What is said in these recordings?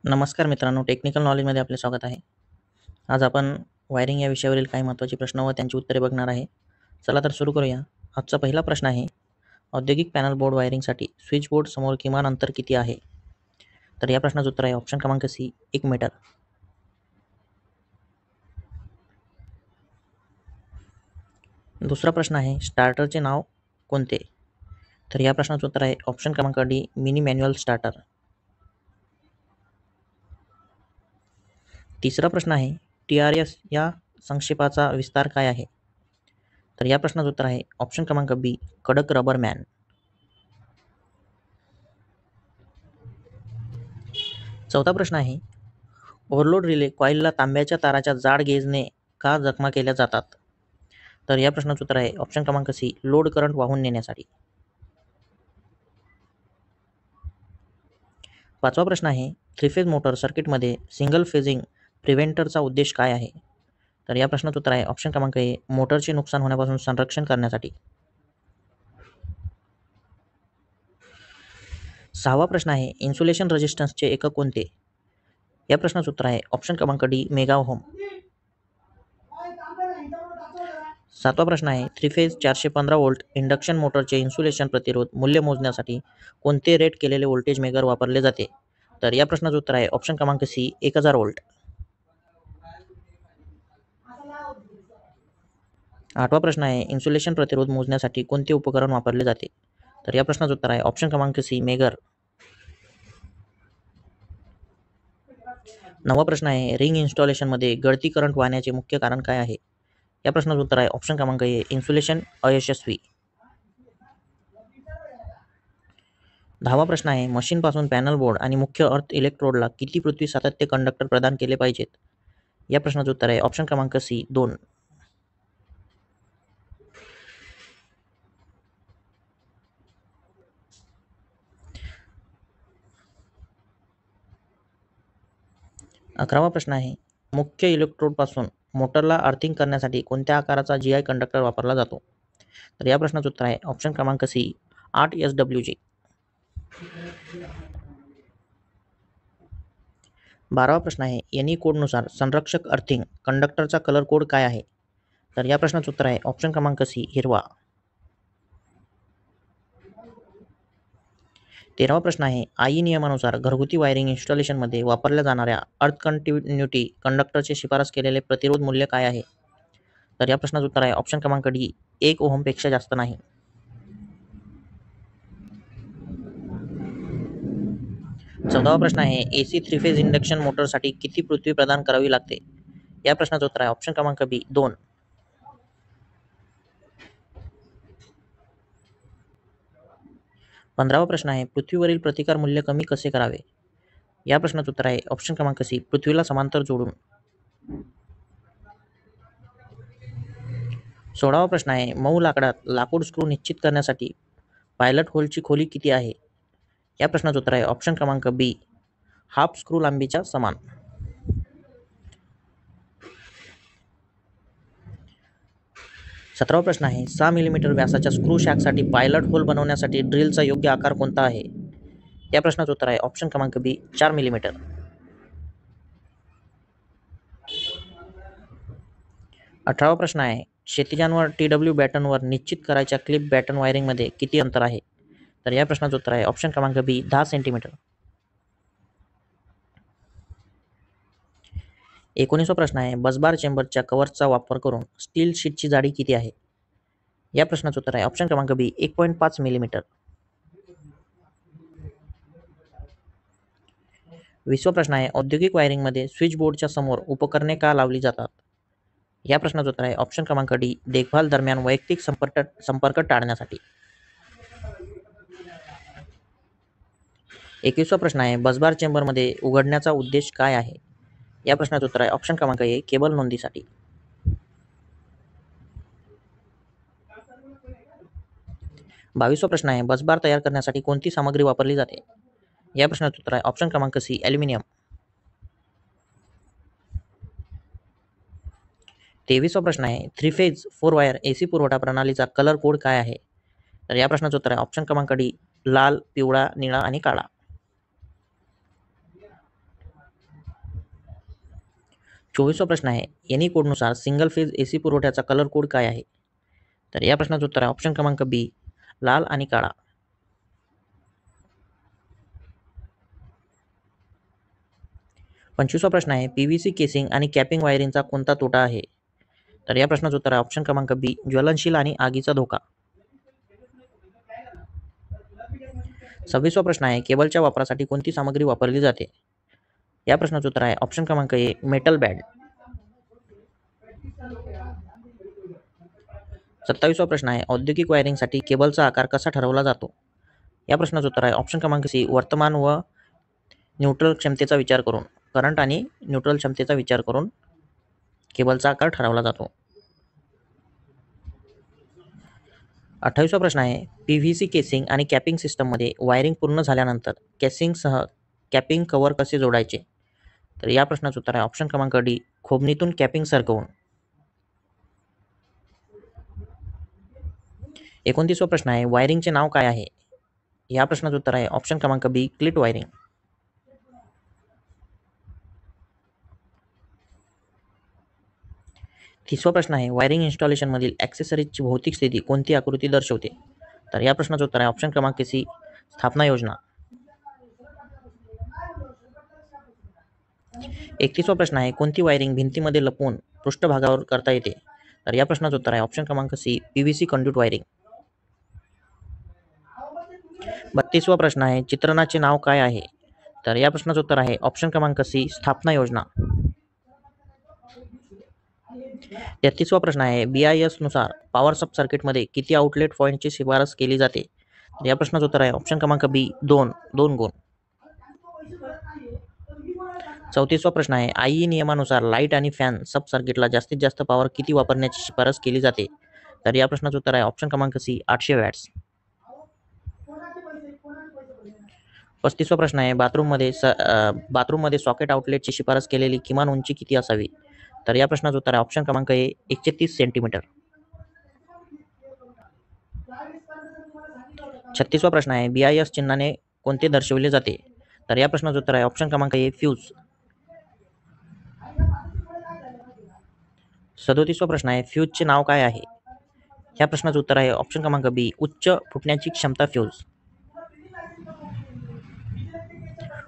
नमस्कार मित्रांनो, टेक्निकल नॉलेजमध्ये आपले स्वागत आहे. आज आपण वायरिंग या विषयावरील काही महत्त्वाचे प्रश्न व त्यांची उत्तरे बघणार आहे. चला तर सुरू करूया. आजचा पहिला प्रश्न आहे, औद्योगिक पॅनल बोर्ड वायरिंगसाठी स्विच बोर्ड समोर किमान अंतर किती आहे? तर या प्रश्नाचं उत्तर आहे ऑप्शन क्रमांक सी, 1 मीटर. दुसरा प्रश्न आहे, स्टार्टरचे नाव कोणते? तर या प्रश्नाचं उत्तर आहे ऑप्शन क्रमांक डी, मिनी मॅन्युअल स्टार्टर. तिसरा प्रश्न आहे, TRS या संक्षेपाचा विस्तार काय आहे? तर या प्रश्नाचं उत्तर आहे ऑप्शन क्रमांक बी, कडक रबर मॅन. चौथा प्रश्न आहे, ओव्हरलोड रिले कॉईलला तांब्याच्या ताराच्या जाड गेजने का जखमा केल्या जातात? तर या प्रश्नाचं उत्तर आहे ऑप्शन क्रमांक सी, लोड करंट वाहून नेण्यासाठी. पाचवा प्रश्न आहे, थ्री फेज मोटर सर्किटमध्ये सिंगल फेजिंग प्रिव्हेंटरचा उद्देश काय आहे? तर या प्रश्नाचं उत्तर आहे ऑप्शन क्रमांक ए, मोटरचे नुकसान होण्यापासून संरक्षण करण्यासाठी. सहावा प्रश्न आहे, इन्सुलेशन रेजिस्टन्सचे एकक कोणते? या प्रश्नाचं उत्तर आहे ऑप्शन क्रमांक डी, मेगा ओहम. सातवा प्रश्न आहे, थ्री फेज 415 व्होल्ट इंडक्शन मोटरचे इन्सुलेशन प्रतिरोध मूल्य मोजण्यासाठी कोणते रेट केलेले व्होल्टेज मेगर वापरले जाते? तर या प्रश्नाचं उत्तर आहे ऑप्शन क्रमांक सी, 1000 व्होल्ट. आठवा प्रश्न आहे, इन्सुलेशन प्रतिरोध मोजण्यासाठी कोणते उपकरण वापरले जाते? तर या प्रश्नाचं उत्तर आहे ऑप्शन क्रमांक सी, मेगर. नववा प्रश्न आहे, रिंग इन्स्टॉलेशनमध्ये गळती करंट वाहण्याचे मुख्य कारण काय आहे? या प्रश्नाचं उत्तर आहे ऑप्शन क्रमांक ए, इन्सुलेशन अयशस्वी. 10वा प्रश्न आहे, मशीनपासून पॅनल बोर्ड आणि मुख्य अर्थ इलेक्ट्रोडला किती पृथ्वी सातत्य कंडक्टर प्रदान केले पाहिजेत? या प्रश्नाचं उत्तर आहे ऑप्शन क्रमांक सी, 2. 11वा प्रश्न आहे, मुख्य इलेक्ट्रोडपासून मोटरला अर्थिंग करण्यासाठी कोणत्या आकाराचा GI कंडक्टर वापरला जातो? तर या प्रश्नाचं उत्तर आहे ऑप्शन क्रमांक सी, 8 SWG. 12वा प्रश्न आहे, NE कोडनुसार संरक्षक अर्थिंग कंडक्टरचा कलर कोड काय आहे? तर या प्रश्नाचं उत्तर आहे ऑप्शन क्रमांक सी, हिरवा. 13वा प्रश्न आहे, आई नियमानुसार घरगुती वायरिंग इन्स्टॉलेशनमध्ये वापरल्या जाणाऱ्या अर्थ कंटिन्युटी कंडक्टरचे शिफारस केलेले प्रतिरोध मूल्य काय आहे? तर या प्रश्नाचं उत्तर आहे ऑप्शन क्रमांक डी, 1 ओहमपेक्षा जास्त नाही. 14वा प्रश्न आहे, AC थ्री फेज इंडक्शन मोटरसाठी किती पृथ्वी प्रदान करावी लागते? या प्रश्नाचं उत्तर आहे ऑप्शन क्रमांक बी, 2. 15वा प्रश्न आहे, पृथ्वीवरील प्रतिकार मूल्य कमी कसे करावे? या प्रश्नाचं उत्तर आहे ऑप्शन क्रमांक सी, पृथ्वीला समांतर जोडून. 16वा प्रश्न आहे, मऊ लाकडात लाकूड स्क्रू निश्चित करण्यासाठी पायलट होलची खोली किती आहे? या प्रश्नाचं उत्तर आहे ऑप्शन क्रमांक बी, हाफ स्क्रू लांबीच्या समान. 17वा प्रश्न आहे, 6 मिलीमीटर व्यासाच्या स्क्रू शॅकसाठी पायलट होल बनवण्यासाठी ड्रिलचा योग्य आकार कोणता आहे? या प्रश्नाचं उत्तर आहे ऑप्शन क्रमांक बी, 4 मिलीमीटर. 18वा प्रश्न आहे, क्षैतिजांवर TW बॅटनवर निश्चित करायच्या क्लिप बॅटन वायरिंगमध्ये किती अंतर आहे? तर या प्रश्नाचं उत्तर आहे ऑप्शन क्रमांक बी, 10 सेंटीमीटर. 19वा प्रश्न आहे, बसबार चेंबरच्या कव्हर्सचा वापर करून स्टील शीटची जाडी किती आहे? या प्रश्नाचं उत्तर आहे ऑप्शन क्रमांक बी, 1.5 मिलीमीटर. 20वा प्रश्न आहे, औद्योगिक वायरिंगमध्ये स्विच बोर्डच्या समोर उपकरणे का लावली जातात? या प्रश्नाचं उत्तर आहे ऑप्शन क्रमांक डी, देखभाल दरम्यान वैयक्तिक संपर्क टाळण्यासाठी. 21वा प्रश्न आहे, बसबार चेंबरमध्ये उघडण्याचा उद्देश काय आहे? या प्रश्नाचं उत्तर आहे ऑप्शन क्रमांक ए, केबल नोंदीसाठी. 22वा प्रश्न आहे, बसबार तयार करण्यासाठी कोणती सामग्री वापरली जाते? या प्रश्नाचं उत्तर आहे ऑप्शन क्रमांक सी, ॲल्युमिनियम. 23वा प्रश्न आहे, थ्री फेज 4 वायर AC पुरवठा प्रणालीचा कलर कोड काय आहे? तर या प्रश्नाचं उत्तर आहे ऑप्शन क्रमांक डी, लाल, पिवळा, निळा आणि काळा. 24वा प्रश्न आहे, एनी कोडनुसार सिंगल फेज AC पुरवठ्याचा कलर कोड काय आहे? तर या प्रश्नाचं उत्तर आहे ऑप्शन क्रमांक बी, लाल आणि काळा. 25वा प्रश्न आहे, PVC केसिंग आणि कॅपिंग वायरिंगचा कोणता तोटा आहे? तर या प्रश्नाचं उत्तर आहे ऑप्शन क्रमांक बी, ज्वलनशील आणि आगीचा धोका. 26वा प्रश्न आहे, केबलच्या वापरासाठी कोणती सामग्री वापरली जाते? या प्रश्नाचं उत्तर आहे ऑप्शन क्रमांक ए, मेटल बॅड. 27वा प्रश्न आहे, औद्योगिक वायरिंगसाठी केबलचा आकार कसा ठरवला जातो? या प्रश्नाचं उत्तर आहे ऑप्शन क्रमांक सी, वर्तमान व न्यूट्रल क्षमतेचा विचार करून. करंट आणि न्यूट्रल क्षमतेचा विचार करून केबलचा आकार ठरवला जातो. 28वा प्रश्न आहे, PVC केसिंग आणि कॅपिंग सिस्टममध्ये वायरिंग पूर्ण झाल्यानंतर केसिंगसह कॅपिंग कव्हर कसे जोडायचे? तर या प्रश्नाचं उत्तर आहे ऑप्शन क्रमांक डी, खोबणीतून कॅपिंग सरकवून. 29वा प्रश्न आहे, वायरिंगचे नाव काय आहे? या प्रश्नाचं उत्तर आहे ऑप्शन क्रमांक बी, क्लिट वायरिंग. 30वा प्रश्न आहे, वायरिंग इन्स्टॉलेशनमधील ॲक्सेसरीजची भौतिक स्थिती कोणती आकृती दर्शवते? तर या प्रश्नाचं उत्तर आहे ऑप्शन क्रमांक सी, स्थापना योजना. 31वा प्रश्न आहे, कोणती वायरिंग भिंतीमध्ये लपवून पृष्ठभागावर करता येते? तर या प्रश्नाचं उत्तर आहे ऑप्शन क्रमांक सी, PVC कंड्यूट वायरिंग. 32वा प्रश्न आहे, चित्रणाचे नाव काय आहे? तर या प्रश्नाचं उत्तर आहे ऑप्शन क्रमांक सी, स्थापना योजना. 33वा प्रश्न आहे, BIS नुसार पॉवर सब सर्किटमध्ये किती आउटलेट पॉईंटची शिफारस केली जाते? तर या प्रश्नाचं उत्तर आहे ऑप्शन क्रमांक बी, 2 गुण. 34वा प्रश्न आहे, IE नियमानुसार लाईट आणि फॅन सब सर्किटला जास्तीत जास्त पॉवर किती वापरण्याची शिफारस केली जाते? तर या प्रश्नाचं उत्तर आहे ऑप्शन क्रमांक सी, 800 वॅट्स. 35वा प्रश्न आहे, बाथरूममध्ये सॉकेट आउटलेटची शिफारस केलेली किमान उंची किती असावी? तर या प्रश्नाचं उत्तर आहे ऑप्शन क्रमांक ए, 130 सेंटीमीटर. 36वा प्रश्न आहे, BIS चिन्हाने कोणते दर्शविले जाते? तर या प्रश्नाचं उत्तर आहे ऑप्शन क्रमांक ए, फ्यूज. 37वा प्रश्न आहे, फ्यूजचे नाव काय आहे? या प्रश्नाचं उत्तर आहे ऑप्शन क्रमांक बी, उच्च फुटण्याची क्षमता फ्यूज.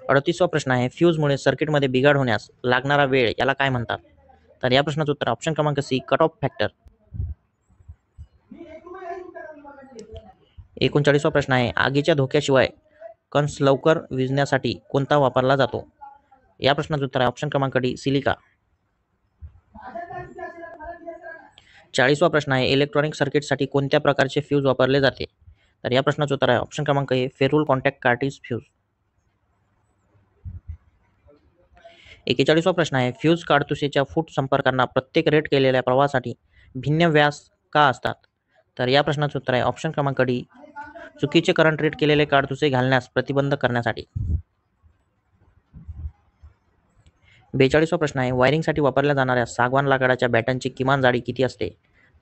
38वा प्रश्न आहे, फ्यूजमुळे सर्किटमध्ये बिघाड होण्यास लागणारा वेळ याला काय म्हणतात? तर या प्रश्नाचं उत्तर ऑप्शन क्रमांक सी, कट ऑफ फॅक्टर. 39वा प्रश्न आहे, आगीच्या धोक्याशिवाय कंस लवकर विझण्यासाठी कोणता वापरला जातो? या प्रश्नाचं उत्तर आहे ऑप्शन क्रमांक डी, सिलिका. 40वा प्रश्न आहे, इलेक्ट्रॉनिक सर्किटसाठी कोणत्या प्रकारचे फ्यूज वापरले जाते? तर या प्रश्नाचं उत्तर आहे ऑप्शन क्रमांक ए, फेरुल कॉन्टॅक्ट कार्ट्रीज फ्यूज. 41वा प्रश्न आहे, फ्यूज काडतुसेच्या फूट संपर्कांना प्रत्येक रेट केलेल्या प्रवाहासाठी भिन्न व्यास का असतात? तर या प्रश्नाचं उत्तर आहे ऑप्शन क्रमांक डी, चुकीचे करंट रेट केलेले काडतुसे घालण्यास प्रतिबंध करण्यासाठी. 42वा प्रश्न आहे, वायरिंगसाठी वापरल्या जाणाऱ्या सागवान लाकडाच्या बॅटनची किमान जाडी किती असते?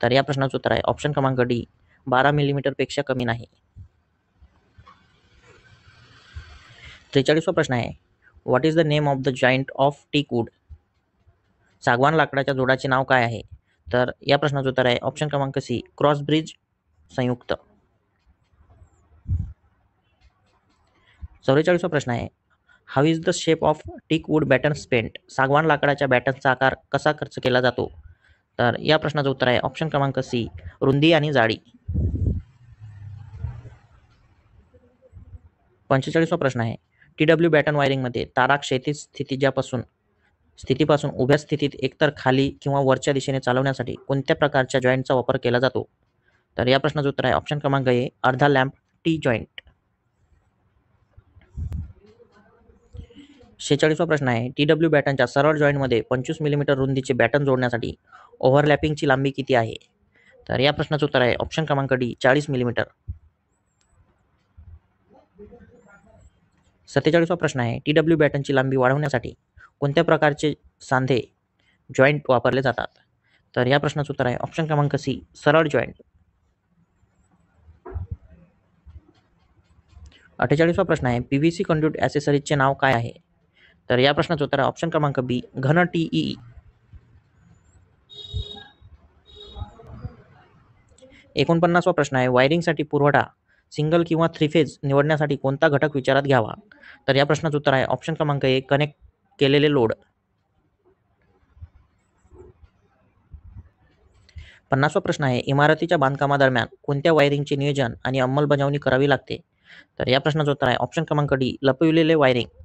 तर या प्रश्नाचं उत्तर आहे ऑप्शन क्रमांक डी, 12 मिलीमीटरपेक्षा कमी नाही. 43वा प्रश्न आहे, what is the name of the joint of teak wood? सागवान लाकडाच्या जोडाचे नाव काय आहे? तर या प्रश्नाचं उत्तर आहे ऑप्शन क्रमांक सी, क्रॉस ब्रिज संयुक्त. 44वा प्रश्न आहे, how is the shape of teak wood batten spent? सागवान लाकडाच्या बॅटनचा आकार कसा खर्च केला जातो? तर या प्रश्नाचं उत्तर आहे ऑप्शन क्रमांक सी, रुंदी आणि जाडी. 45वा प्रश्न आहे, TW बॅटन वायरिंगमध्ये तारा क्षैतिज स्थितीपासून उभ्या स्थितीत एकतर खाली किंवा वरच्या दिशेने चालवण्यासाठी कोणत्या प्रकारच्या जॉईंटचा वापर केला जातो? तर या प्रश्नाचं उत्तर आहे ऑप्शन क्रमांक ए, अर्धा लॅम्प टी जॉईंट. 46वा प्रश्न आहे, TW बॅटनच्या सरळ जॉईंटमध्ये 25 मिलीमीटर रुंदीचे बॅटन जोडण्यासाठी ओव्हरलॅपिंगची लांबी किती आहे? तर या प्रश्नाचं उत्तर आहे ऑप्शन क्रमांक डी, 40 मिलीमीटर. 47वा प्रश्न आहे, TW बॅटनची लांबी वाढवण्यासाठी कोणत्या प्रकारचे सांधे जॉईंट वापरले जातात? तर या प्रश्नाचं उत्तर आहे ऑप्शन क्रमांक सी, सरळ जॉईंट. 48वा प्रश्न आहे, PVC कंड्यूट ॲक्सेसरीजचे नाव काय आहे? तर या प्रश्नाचं उत्तर आहे ऑप्शन क्रमांक बी, घन TEE. 49वा प्रश्न आहे, वायरिंगसाठी पुरवठा सिंगल किंवा थ्री फेज निवडण्यासाठी कोणता घटक विचारात घ्यावा? तर या प्रश्नाचं उत्तर आहे ऑप्शन क्रमांक 1, कनेक्ट केलेले लोड. 50वा प्रश्न आहे, इमारतीच्या बांधकामादरम्यान कोणत्या वायरिंगचे नियोजन आणि अंमलबजावणी करावी लागते? तर या प्रश्नाचं उत्तर आहे ऑप्शन क्रमांक डी, लपविलेले वायरिंग.